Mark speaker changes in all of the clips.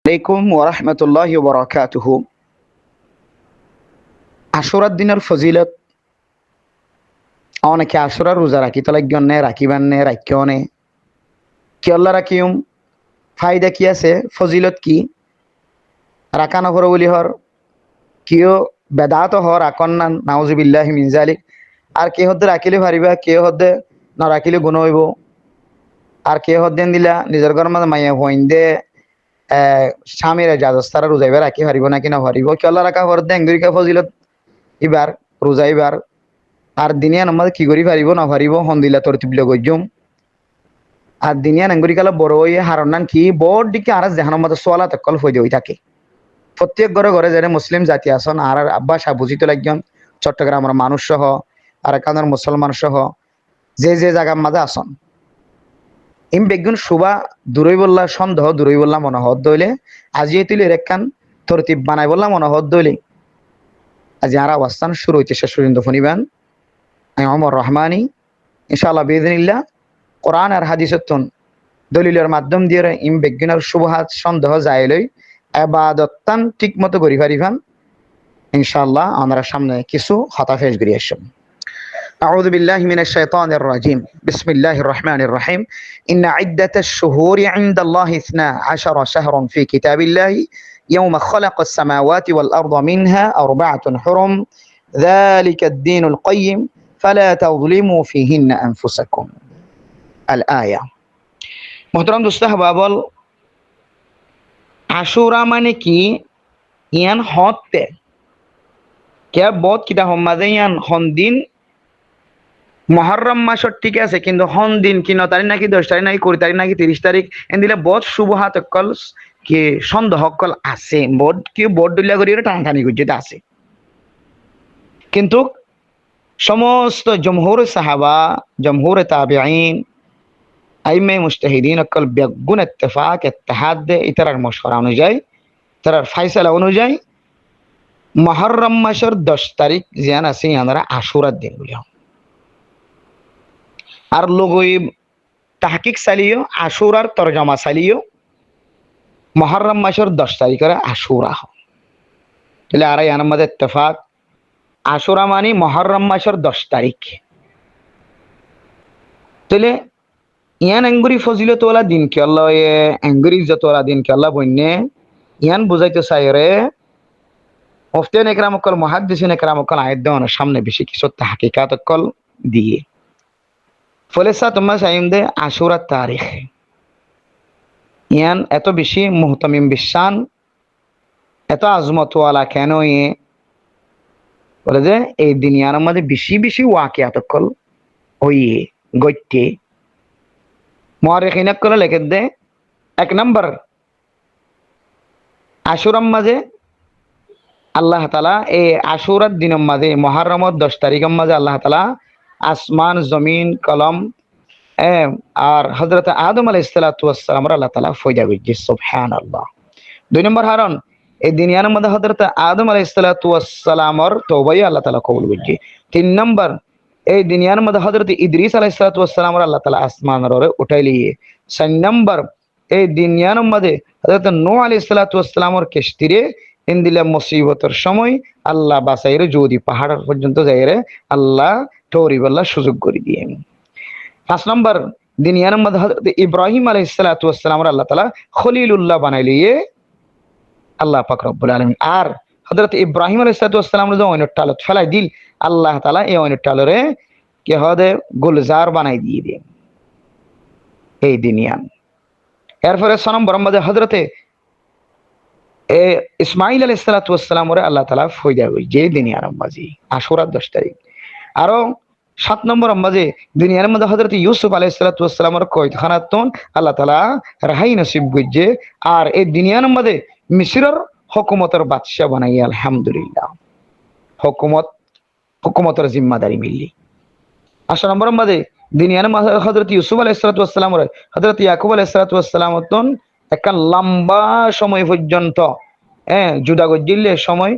Speaker 1: আলাইকুম ওয়া রাহমাতুল্লাহি ওয়া বারাকাতুহু। আশুরার দিনের ফজিলত অনেকে আশুরা রোজা রাখিতে লাগনে রাখিবান্নে রাখিওনে কি আল্লাহ রাখিম ফায়দা কি আছে ফজিলত কি রাখা নকর বলি হর কিয় বেদাত হর আকন্নান নাউজুবিল্লাহি মিন যালিক। আর কে হদ্দে রাখিলে পারিবা কে হদ্দে না রাখিলে গুণ হইব। আর কে হদ্দেন দিলা নিজের ঘর মাঝে মাইয়া হইন দে স্বামীর জাজস্তারা রোজাইবা রাখি পারিব না কিনা পারিব কি আল্লাহ রাখা হর দেন দুইকা ফজিলত এবার রোজা এবার আর দিনিয়া নামাজ কি করি পারিব না পারিব হন্দিলা তরতিবিল গজ্জুম। আর দিনিয়া নাঙ্গুরি কালা বড় হয়ে হারনান কি বড় দিকে আর জাহানের মধ্যে সোয়ালা তকল হয়ে যাই থাকে। প্রত্যেক ঘরে ঘরে যারা মুসলিম জাতি আসন আর আব্বা সাহ বুঝিত লাগজন চট্টগ্রামের মানুষ সহ আর এখানের মুসলমান সহ যে যে জায়গার মাঝে আসন ইম বেগুন শুভা দূরই বললা সন্দেহ দূরই বললা মনোহর দইলে আজি তুলে রেখান তরতিব বানাই বললা মনোহর দইলে আজি আর অবস্থান শুরু হইতে শেষ পর্যন্ত ফনিবান আমর রহমানি ইনশাআল্লাহ বিইذনিল্লাহ কোরআন আর হাদিসের দলিলের মাধ্যম দিয়ে ইম বেগুনের শুভহাত সন্দেহ যাইলই ইবাদতান ঠিক মতো করি পারিবান ইনশাআল্লাহ আমরা সামনে কিছু হতা ফেস করি আসব। أعوذ بالله من الشيطان الرجيم بسم الله الرحمن الرحيم إن عدة الشهور عند الله 12 شهرا في كتاب الله يوم خلق السماوات والأرض منها 4 حرم ذلك الدين القيم فلا تظلموا فيهن أنفسكم الآية। محترم دوست বাবল আশুরা মানে কি ইয়ান হতে কে বহুত কিটা হমাজে ইয়ান হন্দিন মহরম মাসর ঠিক আছে কিন্তু হন দিন কি 9 তারিখ নাকি 10 তারিখ নাকি 20 তারিখ নাকি 30 তারিখ এন দিলে বহুত শুভ হাত অকল কি সন্দেহ অকল আছে বহুত কি বহুত দুলিয়া করি টানটানি গুজিতে আছে। কিন্তু সমস্ত জমহুর সাহাবা জমহুর তাবিঈন আইমে মুজতাহিদিন অকল বেগুন ইত্তেফাক ইত্তেহাদ ইতারার মশওয়ারা অনুযায়ী তারার ফয়সালা অনুযায়ী মুহররম মাসের 10 তারিখ জিয়ান আছে আমরা আশুরার দিন বলি। আর লোগই তাহকিক চালিও আশুরার তরজমা চালিও মুহররম মাসের 10 তারিখের আশুরা হয়। তাহলে আর ইয়ার মধ্যে ইত্তেফাক আশুরা মানে মুহররম মাসের 10 তারিখ। তাহলে ইয়ান আঙ্গুরি ফজিলত ওয়ালা দিন কি আল্লাহ আঙ্গুরি ইজ্জত ওয়ালা দিন কি আল্লাহ বন্যে ইয়ান বুঝাইতে চাই রে মুফতিন ইকরাম কল মুহাদ্দিসিন ইকরাম কল আয়াত দেওয়ানোর সামনে বেশি কিছু তাহকিকাত কল দিয়ে ফলে তোমরা চাইম দে আশুরার তারিখ ইয়ান এত বেশি মুহতামিম বিশান এত আজমত ওয়ালা কেন বলে যে এই দুনিয়ার মধ্যে বেশি বেশি ওয়াকিয়াত কল হইয়ে গইতে মুআরিখিন কল লিখে দে 1 নম্বর আশুরার মাঝে আল্লাহ তাআলা এই আশুরার দিনের মাঝে মুহররমের 10 তারিখের মাঝে আল্লাহ তাআলা আসমান জমিন কলম আর হযরত আদম আলাইহিস সালাতু ওয়াস সালাম আল্লাহ তাআলা ফয়দা করেছে সুবহানাল্লাহ। 2 নম্বর হারন এই দুনিয়ার মধ্যে হযরত আদম আলাইহিস সালাতু ওয়াস সালামর তওবাই আল্লাহ তাআলা কবুল করেছে। 3 নম্বর এই দুনিয়ার মধ্যে হযরত ইদ্রিস আলাইহিস সালাতু ওয়াস সালাম আল্লাহ তাআলা আসমানের ওরে উঠাইলিয়ে। 4 নম্বর এই দুনিয়ার মধ্যে হযরত নূহ আলাইহিস সালাতু ওয়াস সালামর কিস্তিরে ইন্দিলা মুসিবতের সময় আল্লাহ বাঁচাইরে যদি পাহাড় পর্যন্ত যাইরে আল্লাহ তৌরি বল্লাহ সুযোগ করে দিয়ে। 5 নম্বর দুনিয়ার মধ্যে হযরত ইব্রাহিম আলাইহিস সালাতু ওয়াস সালাম আল্লাহ তাআলা খলিলুল্লাহ বানাইলিয়ে আল্লাহ পাক রব্বুল আলামিন। আর হযরত ইব্রাহিম আলাইহিস সালাতু ওয়াস সালাম যে ওইনটালত ফেলাই দিল আল্লাহ তাআলা এই ওইনটালরে কে হদে গুলজার বানাই দিয়ে দেন এই দুনিয়ান। এরপরে 6 নম্বর মধ্যে হযরত ইসমাইল আলাইহিস সালাতু ওয়াস সালাম ওরে আল্লাহ তাআলা ফয়দা কই যে দুনিয়ার মাঝে আশুরার 10 তারিখ। আরো 7 নম্বর মাঝে দুনিয়ার মধ্যে হযরত ইউসুফ আলাইহিস সালাতু ওয়াস সালামের কয়খানাতন আল্লাহ তাআলা রাহাই নসিব কইছে। আর এই দুনিয়ার মধ্যে মিশরের হুকুমতের বাদশা বানাই আলহামদুলিল্লাহ হুকুমতের জিম্মাদারি মিললি। 8 নম্বর মাঝে দুনিয়ার মধ্যে হযরত ইউসুফ আলাইহিস সালাতু ওয়াস সালাম ওরে হযরত ইয়াকুব আলাইহিস সালাতু ওয়াস সালামতন একটা লম্বা সময় পর্যন্ত জুদা গজিলে সময়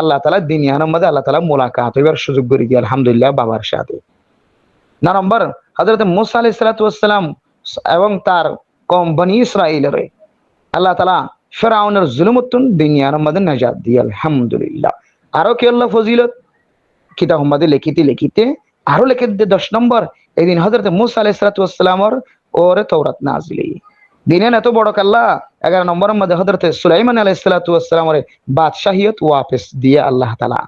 Speaker 1: আল্লাহ তাআলা দুনিয়ার মধ্যে আল্লাহ তাআলা মুলাকাত হইবার সুযোগ করে দিয়ে আলহামদুলিল্লাহ বাবার সাথে। 9 নম্বর হযরত মূসা আলাইহিস সালাতু ওয়াস সালাম এবং তার কওম বনি ইসরাঈলের আল্লাহ তাআলা ফেরাউনের জুলুমতুন দুনিয়ার মধ্যে নাজাত দিয়ে আলহামদুলিল্লাহ। আরো কি আল্লাহ ফজিলত কিতাব মধ্যে লিখিতে আরো লিখে দিয়ে 10 নম্বর এদিন হযরত মূসা আলাইহিস সালাতু ওয়াস সালামর ওরে তাওরাত নাজিল দিনেন এত বড় কাল্লা। 11 নম্বরের মধ্যে হযরত সুলাইমান আলাইহিস সালাতু ওয়াস সালামরে বাদশাহিয়ত ওয়াপস দিয়ে আল্লাহ তাআলা।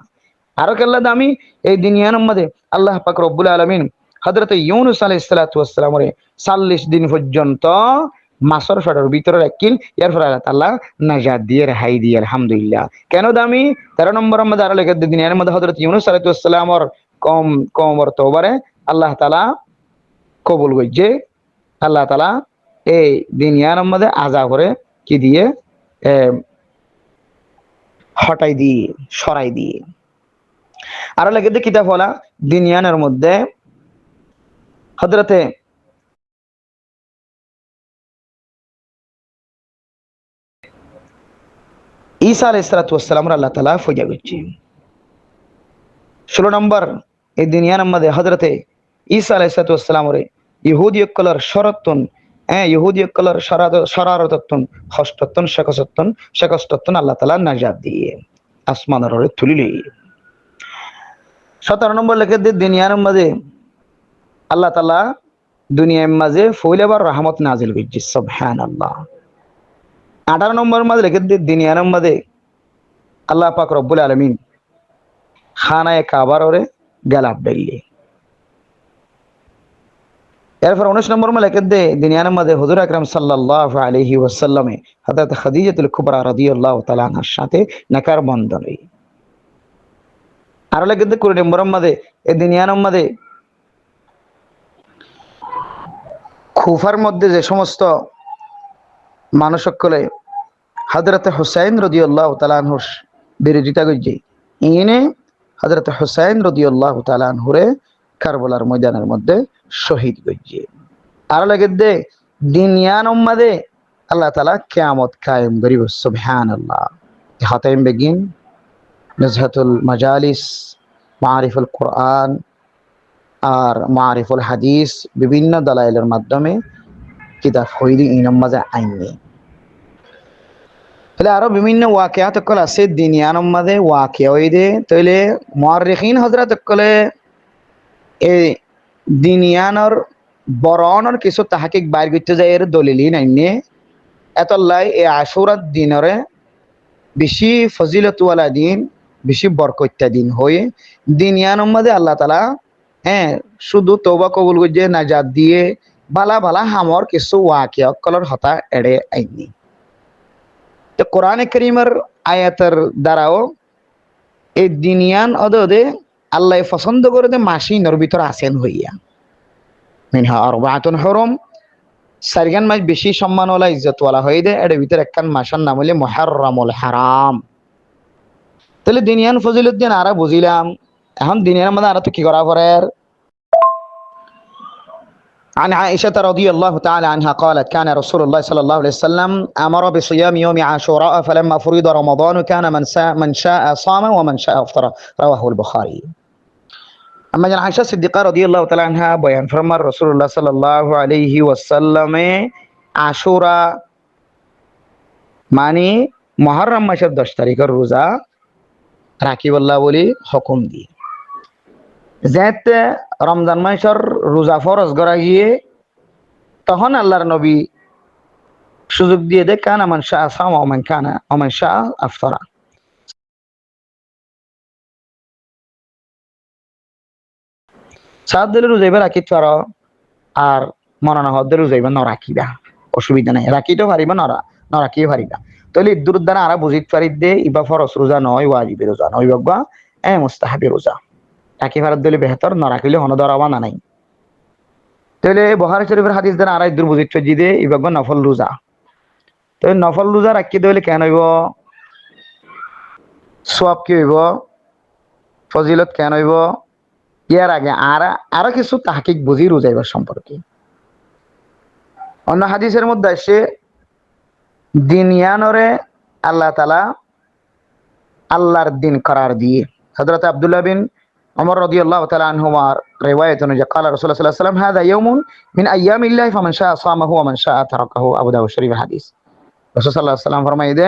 Speaker 1: আরো কেল্লা দামি এই দুনিয়ার মধ্যে আল্লাহ পাক রব্বুল আলামিন হযরত ইউনূস আলাইহিস সালাতু ওয়াস সালামরে 40 দিন পর্যন্ত মাছের পেটের ভিতরে রাখিল, এরপর আল্লাহ তাআলা নাজাত দিয়ে রেহাই দিয়ে আলহামদুলিল্লাহ। কেন দামি? 13 নম্বরের মধ্যে আরো লিখে দিয়ে দুনিয়ার মধ্যে হযরত ইউনূস আলাইহিস সালামর কওমর তওবারে আল্লাহ তাআলা কবুল করেছে। আল্লাহ তাআলা এই দুনিয়ার মধ্যে আযাব করে কি দিয়ে হটাই দিয়ে সরাই দিয়ে। আরো লেগে দিয়ে কিতাব হলা দুনিয়ার মধ্যে হযরতে ঈসা আলাইহিস সালাতু ওয়াস সালাম আল্লাহ তাআলা ফজা করছে। 16 নম্বর এই দুনিয়ার মধ্যে হযরতে ঈসা আলাইহিস সালাতু ওয়াস সালাম রে ইহুদিয় কলর শরতন ইহুদিয় কলর শরারতন হস্ততন শেকস্ততন আল্লাহ তাআলা নাজাত দিয়ে আসমানের ওরে তুলিলি। 17 নম্বর লেখে দিয়ে দুনিয়ার মধ্যে আল্লাহ তাআলা দুনিয়ার মাঝে ফইলেবার রহমত নাজিল করছে সুবহানাল্লাহ। 18 নম্বর মধ্যে লেখে দিয়ে দুনিয়ার মধ্যে আল্লাহ পাক রব্বুল আলামিন খানায়ে কাবার ওরে গেলাপ ডাইলে। এরপর 19 নম্বর মধ্যে লেখে দিয়ে দুনিয়ার মধ্যে হুজুর আকরাম সাল্লাল্লাহু আলাইহি ওয়াসাল্লামে হযরত খাদিজাতুল কুবরা রাদিয়াল্লাহু তাআলা আনহার সাথে নেকার বন্ধন। আরো লেখে দিয়ে 20 নম্বর মধ্যে এই দুনিয়ার মধ্যে কুফার মধ্যে যে সমস্ত মানুষ সকলে হযরত হুসাইন রাদিয়াল্লাহু তাআলা আনহুর বিরোধিতা করছে, ইনি হযরত হুসাইন রাদিয়াল্লাহু তাআলা আনহুরে কারবালার ময়দানের মধ্যে শহীদ করছে। আরো লাগে দে দুনিয়ার মধ্যে আল্লাহ তাআলা কিয়ামত কায়েম করিব সুবহানাল্লাহ। খাতাইম বেগিন নজহাতুল মাজালিস, মারিফুল কোরআন আর মারিফুল হাদিস বিভিন্ন দালাইলের মাধ্যমে কিতাব হইদি ইনাম মাঝে আইনে। তাহলে আরো বিভিন্ন ওয়াকিয়াত কল আছে দুনিয়ার মধ্যে ওয়াকিয়া হইদে। তাহলে মুআররিখিন হযরত কলে এই দুনিয়ার বরণর কিছু তাহাকিক বাইর করতে যায় এর দলিলই নাইনে। এতলাই এই আশুরার দিনরে বেশি ফজিলতওয়ালা দিন, বেশি বরকত্যা দিন হয়ে দুনিয়ার মধ্যে আল্লাহ তাআলা শুধু তওবা কবুল করছে নাজাত দিয়ে বালা বালা হামর কিছু ওয়াকিয়া কলর হতা এড়ে আইনি। তো কোরআনে কারীমের আয়াতের দ্বারাও এই দুনিয়ান অদে আল্লাহ পছন্দ করে দে মাসিনের ভিতরে আছেন হইয়া মিনহা আরবাতুন হুরুম, চারগান মাস বেশি সম্মানওয়ালা ইজ্জতওয়ালা হয়ে দে। এর ভিতরে একখান মাসের নাম হইলে মুহাররামুল হারাম। তাহলে দুনিয়ান ফজিলত দিন আরা বুঝিলাম। এখন দুনিয়ার মধ্যে আরা তো কি করা পড়ে। عن عائشة رضي الله تعالى عنها قالت كان رسول الله صلى الله عليه وسلم أمر بصيام يوم عاشوراء فلما فرض رمضان كان من شاء صام ومن شاء أفطر رواه البخاري. أما جن عائشة الصديقة رضي الله تعالى عنها بيان فرما رسول الله صلى الله عليه وسلم عاشورا মানে মুহররম মাসের 10 তারিখের রোজা রাখিবল্লাহ বলি হুকুম দিয়ে যেতে রমজান মাসের রোজা ফরজ করা গিয়ে তখন আল্লাহর নবী সুযোগ দিয়ে দেয় কানা মান শাআ সামা ওয়া মান শাআ আফতারা। সাত দিলে রোজাইবা রাখিতে পারো আর মনে হদ্দ রোজাইবা ন রাখিবা, অসুবিধা নাই। রাখিতেও পারিবা ন রাখিও পারিবা। তাহলে ইদ্দুর দ্বারা আরা বুঝিতে পারি দে ইবা ফরজ রোজা নয়, ওয়াজিবের রোজা নয়, বাবা মুস্তাহাবি রোজা। রাখি ফারাত দিলে বেহতর, না রাখিলে হন ধরাবা না নাই। তাহলে বুখারী শরীফের হাদিস দ্বারা আরা ইদ্দুর বুঝিতে পারি দে ইবা নফল রোজা। তো নফল রোজা রাখি দিলে কেন হইব, সওয়াব কি হইব, ফজিলত কেন হইব, ইয়ার আগে আরো কিছু তাহকিক বুঝি রোজাইবার সম্পর্কে। অন্য হাদিসের মধ্যে আসে দিনয়ানরে আল্লাহ তাআলা আল্লাহর দিন করার দিয়ে। হযরত আব্দুল্লাহ বিন ওমর রাদিয়াল্লাহু তাআলা আনহুমার রিওয়ায়াত অনুযায়ী قال রাসূলুল্লাহ সাল্লাল্লাহু আলাইহি ওয়াসাল্লাম هذا يوم من ايام الله فمن شاء صامه ومن شاء تركه। আবু দাউদ শরীফের হাদিস। রাসূল সাল্লাল্লাহু আলাইহি সাল্লাম ফরমাই দে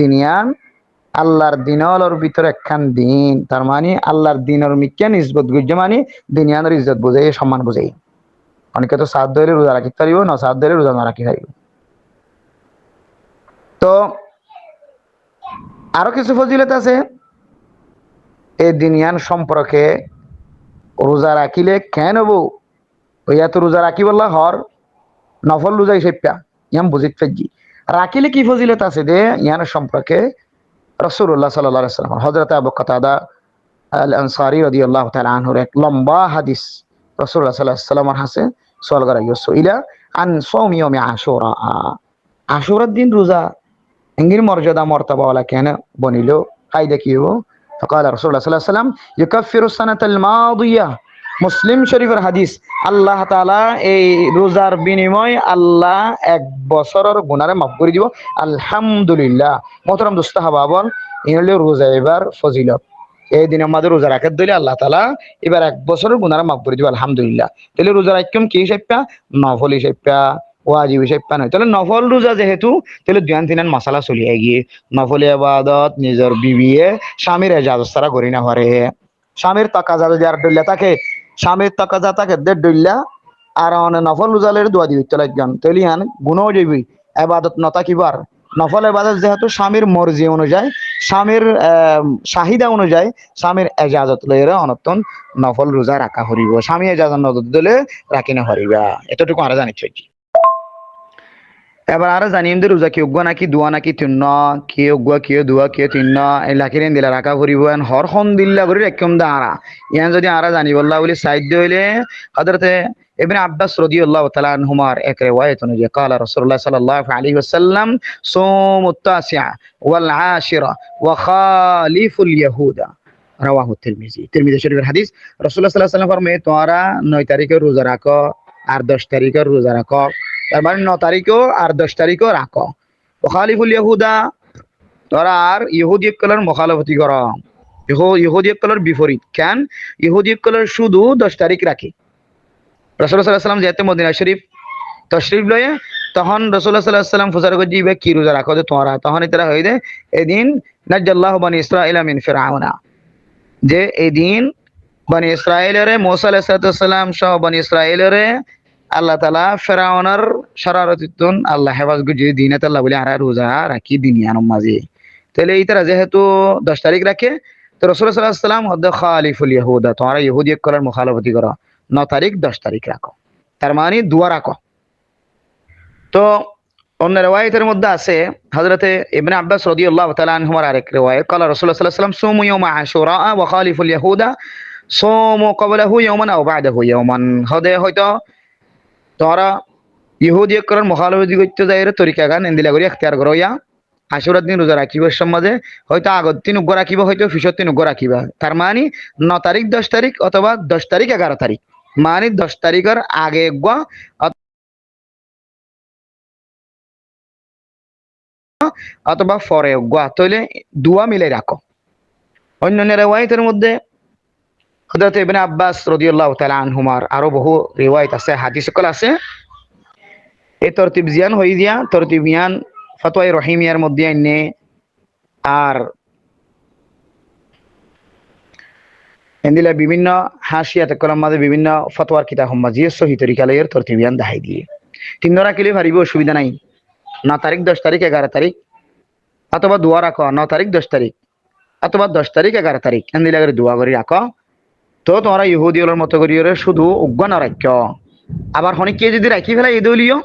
Speaker 1: দিনিয়ান আল্লাহর দিনর ভিতরে একখান দিন, তার মানে আল্লাহর দিনের মিক্কা নিসবত গুজে মানে দিনিয়ানের ইজ্জত বুঝাই, সম্মান বুঝাই। অনেকে তো সাত ধরে রোজা রাখি পারিব না, সাত ধরে রোজা না রাখি পারিব। তো আরো কিছু ফজিলত আছে এই দিনিয়ান সম্পর্কে। রোজা রাখিলে কেন হবো ওইয়া তো রোজা রাখি বললা হর নফল রোজা হিসেবটা ইয়াম বুঝিত ফেজি। রাখিলে কি ফজিলত আছে দে ইয়ান সম্পর্কে রাসূলুল্লাহ সাল্লাল্লাহু আলাইহি ওয়াসাল্লাম হযরত আবু কাতাদা আল আনসারী রাদিয়াল্লাহু তাআলা আনহুর এক লম্বা হাদিস রাসূলুল্লাহ সাল্লাল্লাহু আলাইহি ওয়াসাল্লামের কাছে সওয়াল করা হইছে ইলা আন সাওমি ইয়াউমি আশুরা, আশুরার দিন রোজা এঙ্গির মর্যাদা মর্তবা ওয়ালা কেন বনিলো কায়দা কি হবো? فقال رسول الله صلى الله عليه وسلم يكفر السنة الماضية। মুসলিম শরীফের হাদিস। আল্লাহ তাআলা এই রোজার বিনিময় আল্লাহ এক বছরের গুনাহ মাফ করে দিব। আলহামদুলিল্লাহ। মোহতারাম দোস্ত হাবাবন এই হলো রোজা এবার ফজিলত। এই দিন আমাদের রোজা রাখার দিলে আল্লাহ তাআলা এবার এক বছরের গুনাহ মাফ করে দিব আলহামদুলিল্লাহ। তাহলে রোজা রাখম কি হিসাবটা? নফল হিসাবটা, ওয়াজিব হিসাবটা নয়। তাহলে নফল রোজা যেহেতু তাহলে ধ্যান তিনান মাসালা চলিয়ে গিয়ে নফল ইবাদত নিজের বিবিয়ে স্বামীর এজাজত ছাড়া করি না পারে। স্বামীর তাকাজা যদি আর ডইলা থাকে, স্বামীর তাকাজা তাকে দেড় ডইলা আর অনে নফল রোজালের দোয়া দিবি তো লাগবেন। তাহলে ইয়ান গুণও যাবি এবাদত নতাকিবার। নফল এবাদত যেহেতু স্বামীর মর্জি অনুযায়ী, স্বামীর চাহিদা অনুযায়ী, স্বামীর এজাজত লইরে অনতন নফল রোজা রাখা হরিব। স্বামী এজাজত নজর দিলে রাখি না হরিবা। এতটুকু আর জানিচ্ছি। এবার আরো জানিম যে রোজা কি উগ্র নাকি দোয়া নাকি তিন্ন, কি উগ্র কি দোয়া কি তিন্ন এই লাখিরেন দিলা রাখা করিব হর খন দিল্লা করি একদম দা আরা ইয়ান যদি আরা জানি বললা বলি সাইড হইলে হযরতে ইবনে আব্বাস রাদিয়াল্লাহু তাআলা আনহুমার এক রিওয়ায়াত অনুযায়ী قال রাসূলুল্লাহ সাল্লাল্লাহু আলাইহি ওয়াসাল্লাম সুমুত তাসিআ ওয়াল আশিরা ওয়া খালিফুল ইয়াহুদা রাওয়াহু তিরমিজি। তিরমিজি শরীফের হাদিস। রাসূলুল্লাহ সাল্লাল্লাহু আলাইহি ওয়াসাল্লাম ফরমায় তোমরা 9 তারিখে রোজা রাখো আর 10 তারিখে রোজা রাখো, তার মানে 9 তারিখও আর 10 তারিখও রাখো। মুখালিফুল ইহুদা তোরা আর ইহুদি কলার মুখালফতি কর, ইহুদি কলার বিপরীত। কেন? ইহুদি কলার শুধু 10 তারিখ রাখি। রাসূলুল্লাহ সাল্লাল্লাহু আলাইহি ওয়াসাল্লাম যেতে মদিনা শরীফ তশরিফ লয়ে তখন রাসূলুল্লাহ সাল্লাল্লাহু আলাইহি ওয়াসাল্লাম ফুসার করে দিবে কি রোজা রাখো তোমরা, তখন এরা হই দে এদিন নাজ্জাল্লাহু বনি ইসরাঈলা মিন ফিরআউনা, যে এদিন বনি ইসরাঈলের মুসা আলাইহিস সালাম সহ বনি ইসরাঈলের আল্লাহ তাআলা ফিরআউনের শরারতিতুন আল্লাহ হেফাজ গুজি দিনে তাআলা বলে আর রোজা রাখি দিনিয়ার মাঝে। তাহলে এইতারা যেহেতু 10 তারিখ রাখে তো রাসূলুল্লাহ সাল্লাল্লাহু আলাইহি ওয়াসাল্লাম হদ খালিফুল ইয়াহুদা তোমরা ইহুদি কলার মুখালফতি করো, 9 তারিখ 10 তারিখ রাখো, তার মানে দোয়া রাখো। তো অন্য রিওয়ায়াতের মধ্যে আছে হযরতে ইবনে আব্বাস রাদিয়াল্লাহু তাআলা আনহুমার আরেক রিওয়ায়াত قال রাসূলুল্লাহ সাল্লাল্লাহু আলাইহি ওয়াসাল্লাম সুমু ইয়াউমা আশুরা ওয়া খালিফুল ইয়াহুদা সুমু ক্বাবলাহু ইয়াওমান আও বা'দাহু ইয়াওমান। হদে হয়তো তোরা ইহুদি করার মুখালফতি করতে যাইরে তরিকা গান এন্দিলা করি ইখতিয়ার করো ইয়া আশুরার দিন রোজা রাখিবার সমাজে হয়তো আগত দিন উগ্র রাখিবা, হয়তো পিছত দিন উগ্র রাখিবা। তার মানে 9 তারিখ 10 তারিখ অথবা 10 তারিখ 11 তারিখ, মানে 10 তারিখের আগে উগ্র অথবা পরে উগ্র, তাহলে দোয়া মিলে রাখো। অন্য রিওয়ায়াতের মধ্যে হযরত ইবনে আব্বাস রাদিয়াল্লাহু তাআলা আনহুমার আরো বহু রিওয়ায়াত আছে, হাদিস সকল আছে। এই তরতিব জিয়ান হই দিয়া তরতিবিয়ান ফতোয়া রহিমিয়ার মধ্যে আইনে আর এন্দিলা বিভিন্ন হাসিয়াত কলম মাঝে বিভিন্ন ফতোয়ার কিতাব মাঝে সহি তরিকা লয়ের তরতিবিয়ান দেখাই দিয়ে তিনরা কিলে পারিব, অসুবিধা নাই। 9 তারিখ 10 তারিখ 11 তারিখ অথবা দোয়া রাখো 9 তারিখ 10 তারিখ অথবা 10 তারিখ 11 তারিখ এন্দিলা করে দোয়া করি রাখো। তো তোমরা ইহুদিদের মতো করিয়ে শুধু উগ্র না রাখো। আবার হনিকে যদি রাখি ফেলা এই দলিও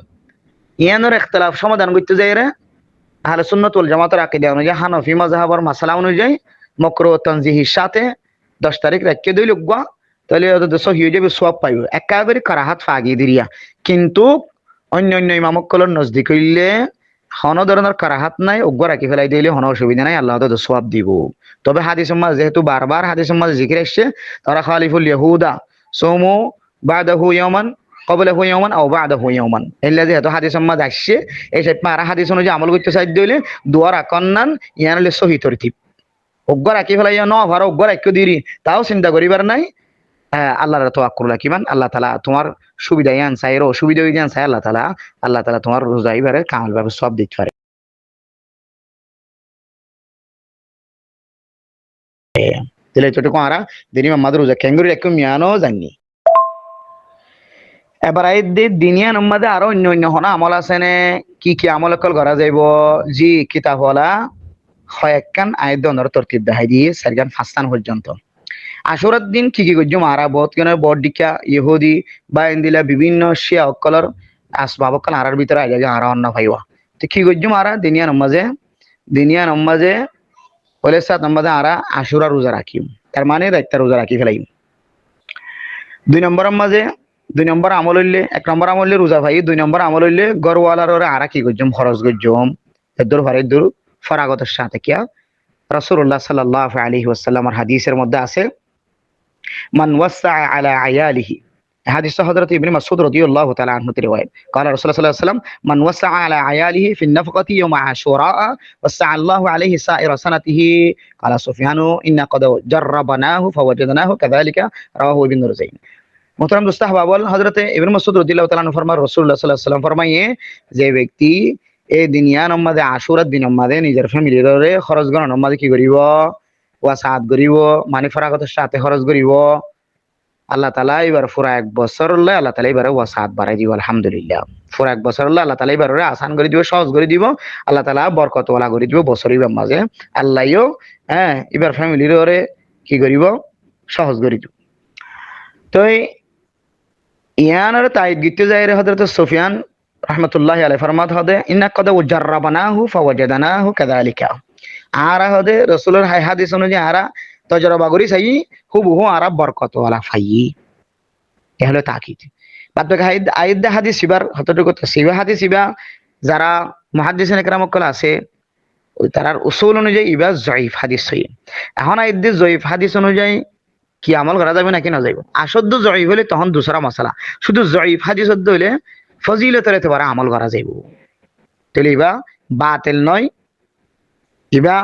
Speaker 1: ইয়ানোর ইখতিলাফ সমাধান করতে যাই রে আহলে সুন্নাত ওয়াল জামাতের আকীদা অনুযায়ী হানাফি মাযহাবের মাসালা অনুযায়ী মাকরুহ তানজিহির সাথে 10 তারিখ রাখিয়ে দিল উগ্র, তাহলে ওদের সহিহ যাবে সওয়াব পাইব একেবারে কারাহাত ফাগি দিরিয়া। কিন্তু অন্য অন্য ইমামকলর নজদিক হইলে হন ধরনের কারাহাত নাই, উগ্র রাখি ফেলাই দিলে হন অসুবিধা নাই, আল্লাহ তাআলা সওয়াব দিব। তবে হাদিসের মাঝে যেহেতু বারবার হাদিসের মাঝে জিকির আসছে তারা খালিফুল ইয়াহুদা সুমু বাদাহু ইয়াওমান ক্বাবলাহু ইয়াওমান আও বাদাহু ইয়াওমান, এল্লা যেহেতু হাদিসের মাঝে আসছে এই সব আর হাদিস অনুযায়ী আমল করতে চাই দিলে দোয়া রাখনান ইয়ানলে সহি তরতিব উগ্র রাখি ফেলাই ন ভার উগ্র রাখিও দিরি তাও চিন্তা করিবার নাই। আল্লাহর তাওয়াক্কুল রাখিবান, আল্লাহ তাআলা তোমার সুবিধা ইয়ান চাইরো অসুবিধা ইয়ান চাই আল্লাহ তাআলা তোমার রোজা ইবারে কামাল ভাবে সব দিতে পারে। তাহলে এতটুকু আরা দিনী মামাদের রোজা ক্যাঙ্গুরি একদম মিয়ানো জানি এবার এই দিনিয়া নম্মাদে আরো অন্য অন্য হনা আমল আছে নে কি কি আমল কল করা যাইব জি কিতাব হলা কয়েকখান আয়াত দনের তরতিব দেখাই দিয়ে সারগান ফাস্তান পর্যন্ত আশুরার দিন কি কি করছো মারা বহুত কেন বড় ইহুদি বা ইন্দিলা বিভিন্ন শিয়া অকলর আসবাব অকল আরার ভিতরে আগে আরা অন্য ভাইবা তো কি করছো মারা দিনিয়া নমাজে বলে সাত নম্বরে আরা আশুরা রোজা রাখিম তার মানে রাইতা রোজা রাখি ফেলাইম দুই নম্বর আমল হইলে এক নম্বর আমল হইলে রোজা ভাই দুই নম্বর আমল হইলে গরওয়ালার ওরা আরা কি করছম খরচ করছম এদুর ভারে দূর ফরাগতের সাথে কিয়া রাসূলুল্লাহ সাল্লাল্লাহু আলাইহি ওয়াসাল্লামের হাদিসের মধ্যে আছে মান ওয়াসা আলা আয়ালিহি حديث حضرة ابن مسعود رضي الله تعالى عنه رواية قال رسول الله صلى الله عليه وسلم من وسع على عياله في النفقة يوم عاشوراء وسع الله عليه سائر سنته قال سفيان إن قد جربناه فوجدناه كذلك رواه ابن رزين মোহতারাম দোস্ত আহবাব হযরত ইবনে মাসউদ রাদিয়াল্লাহু তাআলা আনহু ফরমান রাসূলুল্লাহ সাল্লাল্লাহু আলাইহি ওয়াসাল্লাম ফরমায়ে যে ব্যক্তি এই দুনিয়া নম্মাদে আশুরার দিন নম্মাদে নিজের ফ্যামিলির রে খরচ গণ নম্মাদে কি করিব ওয়াসাত করিব মানে ফরাগতের সাথে খরচ করিব আল্লাহ তাআলা এবার পুরা এক বছর হলে আল্লাহ তাআলা এবারে ওয়াসাত বাড়াই দিব আলহামদুলিল্লাহ পুরা এক বছর হলে আল্লাহ তাআলা এবারে আসান করে দিব সহজ করে দিব আল্লাহ তাআলা বরকত ওয়ালা করে দিব বছরই মাঝে আল্লাহও এবার ফ্যামিলির রে কি করিব সহজ করে দিব তো ইয়ানার তাইদ গিতে যাইরে হযরত সুফিয়ান রাহমাতুল্লাহি আলাইহি ফরমাত হদে ইন্না কদ জাররাবনাহু ফাওয়াজাদনাহু কাযালিকা আরা হদে রাসূলের হাদিস অনুযায়ী আরা তজরবা করি চাই হুবহু আরা বরকত ওয়ালা ফাই এ হলো তাকিদ বাদ আয়াত হাদিস সিবার হতটুকু সিবা হাদিস সিবা যারা মুহাদ্দিসিন একরাম কল আছে ওই তারার উসুল অনুযায়ী ইবা যায়িফ হাদিস হই এখন আয়াত যায়িফ হাদিস অনুযায়ী কি আমল করা যাবে নাকি না যাইব আশদ্দ জয়ীফ হলে তখন দুসরা মশলা শুধু জয়ীফ হাদিস হলে ফজিলতের এতবার আমল করা যাইব তাহলে ইবা বাতিল নয় ইবা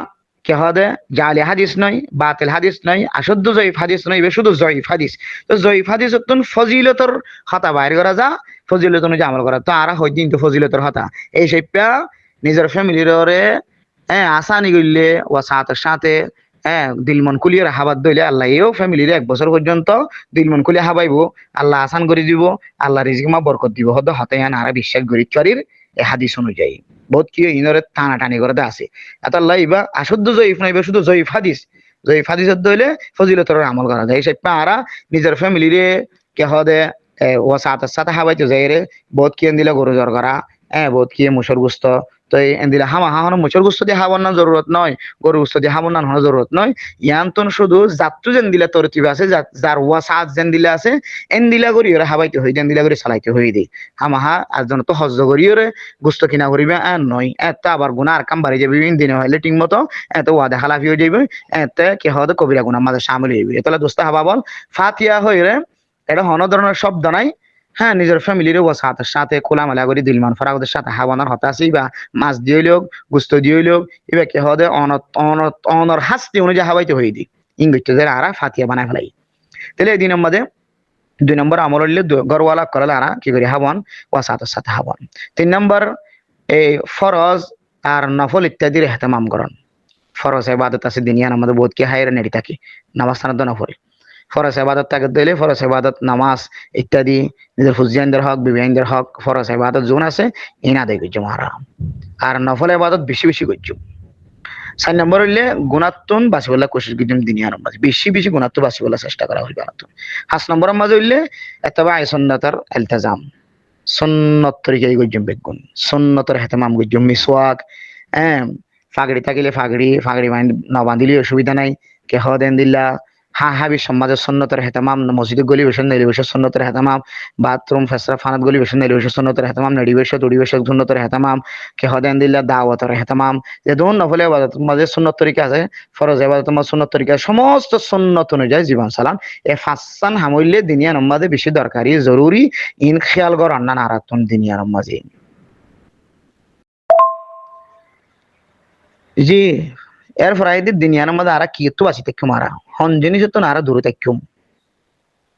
Speaker 1: কে হদে জালি হাদিস নয় বাতিল হাদিস নয় আশদ্দ জয়ীফ হাদিস নয় ইবা শুধু জয়ীফ হাদিস তো জয়ীফ হাদিস ফজিলতর হতা বাইর করা যা ফজিলত অনুযায়ী আমল করা তো আর হয় দিন তো ফজিলতর হতা এই সেপা নিজের ফ্যামিলির আসানি করলে ও সাথে দিল মন কুলিয়ে হাবাদ দইলে আল্লাহ এও ফ্যামিলির এক বছর পর্যন্ত দিল মন কুলিয়ে হাবাইব আল্লাহ আসান করে দিব আল্লাহ রিজিকমা বরকত দিব হদ হাতে আরা বিশ্বাস করি চরির এ হাদিস অনুযায়ী বহুত কি ইনরে টানা টানি করে আছে এত আল্লাহ ইবা আশুদ্ধ জয়ীফ নইবা শুধু জয়ীফ হাদিস দইলে ফজিলতর আমল করা যায় সেই আরা নিজের ফ্যামিলিরে কে হদে ও সাথে হাবাইতে যাই রে বহুত কি দিলে গরু জ্বর করা বহুত কি মুসর গুস্ত তো এন্দিলা হামা হাহানো মুচর গুস্ত দিয়ে হাবর না জরুরত নয় গরু গুস্ত দিয়ে হাবর না হওয়ার জরুরত নয় ইয়ান্তন শুধু যাত্রু যেন দিলা তরতিব আছে যার ওয়া সাত যেন দিলা আছে এন্দিলা করি ওরা হাবাইতে হই এন্দিলা করে চালাইতে হই দেই হামাহা আজন তো হজ্জ করি ওরে গুস্ত কিনা করিবে নয় এত আবার গুণা আর কাম বাড়ি যাবে দিনে হইলে ঠিক মতো এত ওয়াদা খালাফি হয়ে যাবে এতে কে হতে কবিরা গুণা আমাদের সামিল হইবে এতলা দোস্ত হাবা বল ফাতিয়া হই রে এটা হন ধরনের শব্দ নাই নিজের ফ্যামিলির সাথে খোলামেলা করে দিলমান ফরাগদের সাথে হাওয়ানোর হতাশি বা মাছ দিয়ে লোক গুস্ত দিয়ে লোক এবার কে হদে অনর হাসতি অনুযায়ী হাওয়াইতে হয়ে দিই ইংরেজ আরা ফাতিয়া বানায় ফেলাই তাহলে এই দুই নম্বর আমল হইলে গরওয়ালা করলে আরা কি করি হাওয়ান সাথে হাওয়ান 3 নম্বর এই ফরজ আর নফল ইত্যাদির হেতেমাম করন ফরজ ইবাদত আছে দিনিয়ান আমাদের বহুত কি হাইরে নেড়ি থাকে নামাজ সানাদ নফল ফরজ ইবাদত তাকে দিলে ফরজ ইবাদত নামাজ ইত্যাদি নিজের ফুজিয়ানদের হক বিবিয়ানদের হক ফরজ ইবাদত জোন আছে ইনা দেয় করছো মারা আর নফল ইবাদত বেশি বেশি করছো 4 নম্বর হইলে গুণাত্মন বাসিবলা কোশিশ করছুম দিনিয়ার মাঝে বেশি গুণাত্ম বাসিবলা চেষ্টা করা হইবে না 5 নম্বর মাঝে হইলে এতবা সুন্নাতের ইলতিজাম সুন্নত তরিকায় করছুম বেগুন সুন্নতের হেতেমাম করছুম মিসওয়াক ফাগড়ি থাকিলে ফাগড়ি বাঁধিলে অসুবিধা নাই কে হদেন দিল্লা হাবি সমাজের সন্ন্যতের হেতামাম মসজিদ গলি বেশন নেলি বেশ সন্ন্যতের হেতামাম বাথরুম ফেসরা ফানাত গলি বেশন নেলি বেশ সন্ন্যতের হেতামাম নেড়ি বেশ দুড়ি বেশ সন্ন্যতের হেতামাম কে হদেন দিল্লা দাওয়াতের হেতামাম যে দোন নফলে ইবাদত মাঝে সুন্নত তরিকা আছে ফরজ ইবাদত মাঝে সুন্নত তরিকা সমস্ত সুন্নত অনুযায়ী জীবন চালান এ ফাসান হামইলে দুনিয়া নমাজে বেশি দরকারি জরুরি ইন খেয়াল কর আন্না নারাতুন দুনিয়া নমাজে জি এরপর আইদের দুনিয়ার মধ্যে আরা কি তো বাঁচি থাকুম আরা হন জিনিস তো আরা দূরে থাকুম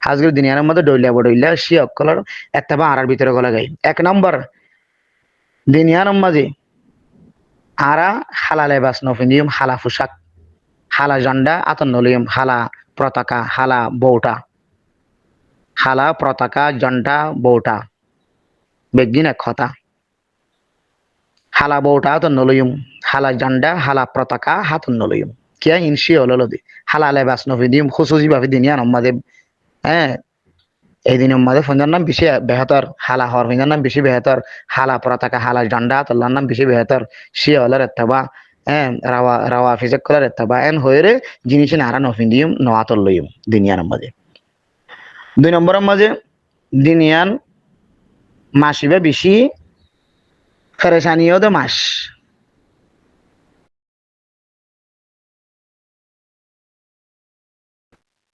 Speaker 1: আজকের দুনিয়ার মধ্যে ডইলা সে অকলর একটা বা আরার ভিতরে গলা গাই 1 নম্বর দুনিয়ার মাঝে আরা হালালে বাস নফিনিয়ম হালা পোশাক হালা ঝান্ডা আতন নলিয়ম হালা পতাকা হালা বৌটা হালা পতাকা ঝান্ডা বৌটা বেগদিন এক কথা হালা বৌটা আতন নলিয়ম হালা ঝান্ডা হালা পতাকা হাতন নলিয়ম কিয়া ইনসি হলদি হালা লেবাস নফিদিম খুসুসি ভাবে দিনিয়া নম্মাদে হ্যাঁ এই দিন উম্মাদে ফঞ্জার নাম বেশি বেহতর হালা হর ফঞ্জার নাম বেশি বেহতর হালা পতাকা হালা ঝান্ডা আতল্লার নাম বেশি বেহতর সি হলার এত্তাবা রাওয়া রাওয়া ফিজেক কলার এত্তাবা হয়ে জিনিস নারা নফিন্দিম নোয়াতল লইম দুনিয়ার মাঝে 2 নম্বরের মাঝে দিনিয়ান মাসিবে বেশি ফেরেশানিও দে মাস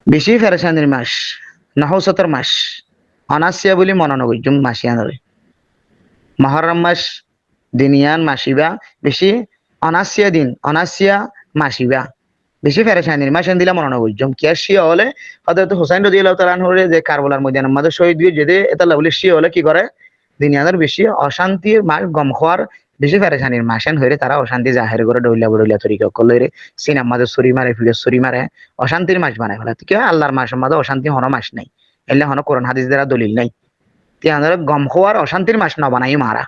Speaker 1: বেশি ফেরেশানির মাস নহসতর মাস অনাসিয়া বলি মননগজুম মাসিয়ানরে মহরম মাস দিনিয়ান মাসিবা বেশি অনাসিয়া দিন অনাসিয়া মাসিবা বেশি ফেরেশানির মাস দিলা মননগজুম কিয়া শিয়া হলে হযরত হুসাইন রাদিয়াল্লাহু তাআলা আনহু যে কারবালার ময়দানের মধ্যে শহীদ হয়ে যেতে এটা বলে শিয়া হলে কি করে দুনিয়ার বেশি অশান্তির মাস গম খাওয়ার বেশি ফেরেশানির মাসেন হইরে তারা অশান্তি জাহের করে ডইলা বড়ইলা তরিকা করলে সিনার মাঝে ছুরি মারে ফিরে ছুরি মারে অশান্তির মাস বানায় ফেলা কি আল্লাহর মাসের মাঝে অশান্তি হনো মাস নাই এলে হনো কোরআন হাদিস দ্বারা দলিল নাই তিয়াদের গম খাওয়ার অশান্তির মাস না বানাই মারা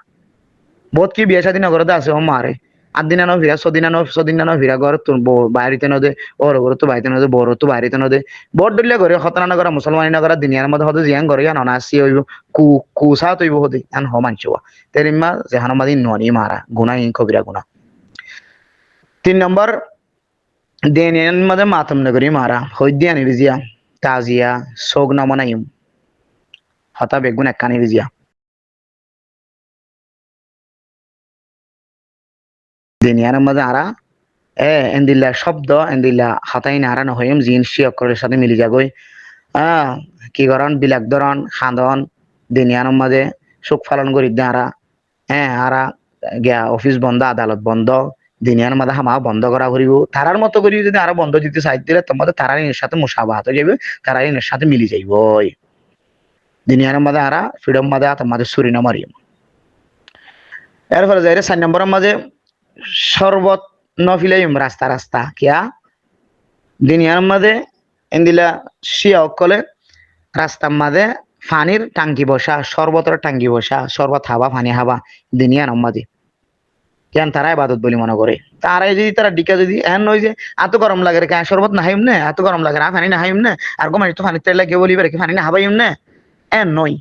Speaker 1: বহুত কি বিয়ে শাদী নগরতে আছে ও মারে 8 দিনা ভিড়া 6 দিনা ভিড়া ঘর তোর বাইরিতে নদে ওর ঘর তো বাইতে নদে বড় তো বাইরিতে নদে বড় ডলিয়া ঘরে খতনা নগর মুসলমানি নগর দুনিয়ার মধ্যে হতে জিয়ান ঘরে না নাসি হইব কুসা তৈব হতে আন হ মানছুয়া তেরিমা যেহান মাদি ননি মারা গুনাহ কবিরা গুনাহ 3 নম্বর দিনিয়ার মধ্যে মাতম নগরী মারা হইদিয়া নিরিজিয়া তাজিয়া সোগ নামনাইম হতা বেগুন একখানি রিজিয়া দিনিয়ার মধ্যে আরা এন্দিল্লা শব্দ এন্দিল্লা হাতাই নারা নহইম জিন সি অক্ষরের সাথে মিলি যাগই কি করন বিলাক ধরন খাদন দিনিয়ার মাঝে সুখ পালন করি আরা আরা গিয়া অফিস বন্ধ আদালত বন্ধ দিনিয়ার মাঝে হামা বন্ধ করা করিব তারার মতো করি যদি আরো বন্ধ দিতে চাই দিলে তোমাদের তারার সাথে মুসাবাহাত হয়ে যাবে তারা এর সাথে মিলি যাইব দুনিয়ার মাঝে আরা ফ্রিডম মাঝে তোমাদের সুরি না মারিম এরপরে যাই 4 নম্বরের মাঝে শরবত নফিলাইম রাস্তা রাস্তা কিয়া দুনিয়ার মাঝে এন্দিলা শিয়া অকলে রাস্তার মাঝে পানির টাঙ্কি বসা শরবতের টাঙ্কি বসা শরবত হাবা পানি হাবা দুনিয়ার মাঝে কেন তারা ইবাদত বলি মনে করে তারাই যদি তারা ডিকা যদি এন নয় যে এত গরম লাগে রে শরবত না হাইম না এত গরম লাগে না পানি না হাইম না আর গোমাই তো পানি তেল লাগে বলি কি পানি না হাবাইম না এন নয়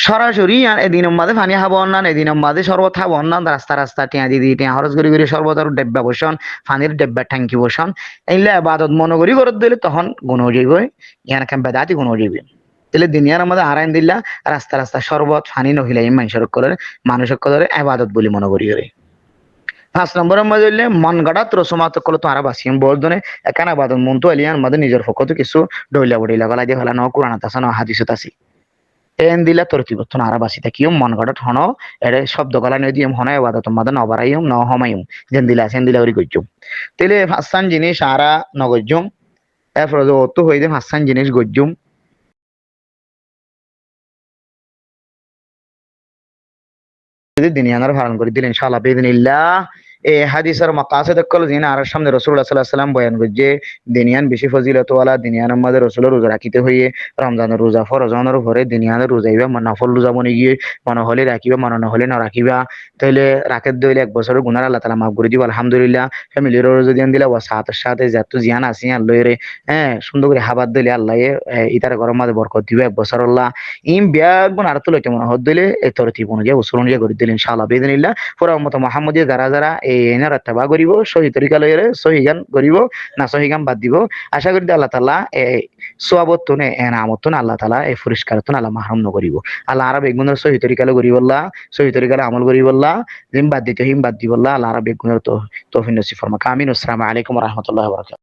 Speaker 1: সরাসরি এদিনের মাঝে পানি খাবো না এদিনের মাঝে শরবত খাবো না রাস্তা রাস্তা টিয়া দিদি টিয়া খরচ করি করি শরবতের ডেব্বা বসন পানির ডেব্বা ট্যাঙ্কি বসন এইলে আবাদত মনে করি করে দিলে তখন গুণ যাইব ইয়ান কেন বেদাতি গুণ যাইবে তাহলে দুনিয়ার মধ্যে আরাইন দিল্লা রাস্তা রাস্তা শরবত পানি নহিলাই মানুষের করে আবাদত বলি মনে করি করে 5 নম্বরের মধ্যে হইলে মন গাড়াত রসমাত করলে তো আরা বাসিম বলদনে একান আবাদত মন তো এলিয়ান মধ্যে নিজের পক্ষ কিছু ডইলা বড়িলা গলা দিয়ে ফেলা ন কোরআন আছে ন হাদিসত আছে এন দিলা তরতিবতন আরা বাসি থাকিও মন গড়ত হন এরে শব্দ গলা নই দিম হন এবাদত মাদন অবারাইম ন হমাইম যেন দিলা সেন দিলা ওরি গজ্জুম তেলে হাসান জিনিস আরা নগজ্জুম এরপর তো হই দে হাসান জিনিস গজ্জুম যদি দুনিয়ার পালন করে দিলেন ইনশাআল্লাহ বিইذنিল্লাহ এই হাদিসের মাকাসিদ কল দিন আর সামনে রাসূলুল্লাহ সাল্লাল্লাহু আলাইহি ওয়াসাল্লাম বয়ান করছে দুনিয়ান বেশি ফজিলত ওয়ালা দুনিয়ার মধ্যে রাসূলের রোজা রাখিতে হইয়ে রমজানের রোজা ফরজানের উপরে দুনিয়ার রোজাইবা নফল রোজা বনি গিয়ে মনে হলে রাখিবা মনে না হলে না রাখিবা তাইলে রাখের দইলে 1 বছরের গুনাহ আল্লাহ তাআলা মাফ করে দিব আলহামদুলিল্লাহ ফ্যামিলির রোজা দিন দিলা ওয়া সাথে যত জিয়ান আছে আল্লাহ রে সুন্দর করে হাবাত দিলে আল্লাহ ইতার গরম মধ্যে বরকত দিবে 1 বছর আল্লাহ ইম বিয়াগ গুণ আর তো লইতে মনে হদ দিলে এই তরতিব অনুযায়ী উসুল অনুযায়ী করে দিলেন ইনশাআল্লাহ বিইذنিল্লাহ পুরা উম্মত মুহাম্মদী যারা এই এনার আত্মবা করিব সহি তরিকা লইরে সহি গান করিব না সহি গান বাদ দিব আশা করি আল্লাহ তাআলা এই সওয়াবত তুনে এনামত তুনে আল্লাহ তাআলা এই পুরস্কার তুনে আল্লাহ মাহরুম ন করিব আল্লাহ আরব বেগুনের সহি তরিকা ল করিব আল্লাহ সহি তরিকা আমল করিব আল্লাহ জিম বাদ দিতে হিম বাদ দিব আল্লাহ আরব বেগুনের তো তৌফিক নসিব ফরমাক আমিন। আসসালামু আলাইকুম ওয়া রাহমাতুল্লাহি ওয়া বারাকাতুহু।